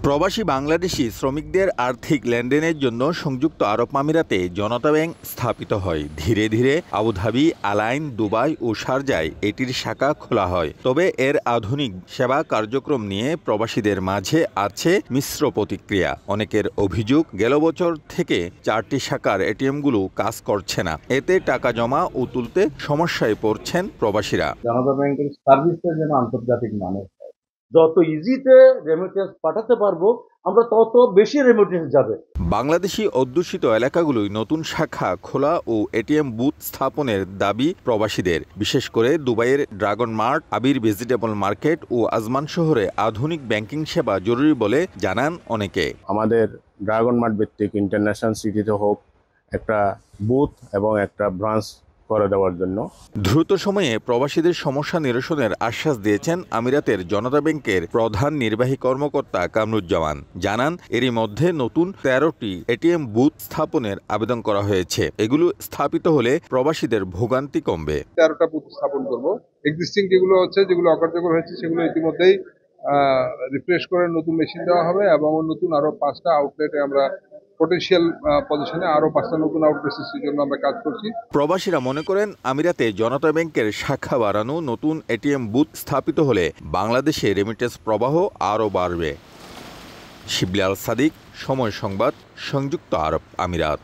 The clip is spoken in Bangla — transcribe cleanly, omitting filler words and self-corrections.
প্রবাসী বাংলাদেশি শ্রমিকদের আর্থিক লেনদেনের জন্য সংযুক্ত আরব আমিরাতে জনতা ব্যাংক স্থাপিত হয়। ধীরে ধীরে আবুধাবি, আলাইন, দুবাই ও শারজায় এটির শাখা খোলা হয়। তবে এর আধুনিক সেবা কার্যক্রম নিয়ে প্রবাসীদের মাঝে আছে মিশ্র প্রতিক্রিয়া। অনেকের অভিযোগ, গেল বছর থেকে 4টি শাখার এটিএমগুলো কাজ করছে না। এতে টাকা জমা ও তুলতে সমস্যায় পড়ছেন প্রবাসীরা। জনতা ব্যাংকের সার্ভিসটা যেন আন্তর্জাতিক মানের হয়। যত ইজিতে রেমিটেন্স পাঠাতে পারবো আমরা তত বেশি রেমিটেন্স যাবে। বাংলাদেশি অধ্যুষিত এলাকাগুলোয় নতুন শাখা খোলা ও এটিএম বুথ স্থাপনের দাবি প্রবাসীদের। বিশেষ করে দুবাইয়ের ড্রাগন মার্ট, আবির ভেজিটেবল মার্কেট ও আজমান শহরে আধুনিক ব্যাংকিং সেবা জরুরি বলে জানান অনেকে। আমাদের ড্রাগন মার্ট ভিত্তিক ইন্টারন্যাশনাল সিটিতে হোক একটা বুথ এবং একটা ব্রাঞ্চ করে দেওয়ার জন্য দ্রুত সময়ে প্রবাসীদের সমস্যা নিরসনের আশ্বাস দিয়েছেন আমিরাতের জনতা ব্যাংকের প্রধান নির্বাহী কর্মকর্তা কামরুজ্জামান। জানান, এরই মধ্যে নতুন 13টি এটিএম বুথ স্থাপনের আবেদন করা হয়েছে। এগুলো স্থাপিত হলে প্রবাসীদের ভোগান্তি কমবে। 13টা বুথ স্থাপন করব। এক্সিস্টিং যেগুলো অকার্যকর হয়েছে সেগুলো ইতিমধ্যেই রিফ্রেশ করে নতুন মেশিন দেওয়া হবে এবং নতুন আরো 5টা আউটলেটে আমরা পটেনশিয়াল পজিশনে আরো 5টা নতুন আউটলেট সৃষ্টির জন্য আমরা কাজ করছি। প্রবাসীরা মনে করেন, আমিরাতে জনতা ব্যাংকের শাখা বাড়ানো, নতুন এটিএম বুথ স্থাপিত হলে বাংলাদেশে রেমিটেন্স প্রবাহ আরও বাড়বে। শিবলি আল সাদিক, সময় সংবাদ, সংযুক্ত আরব আমিরাত।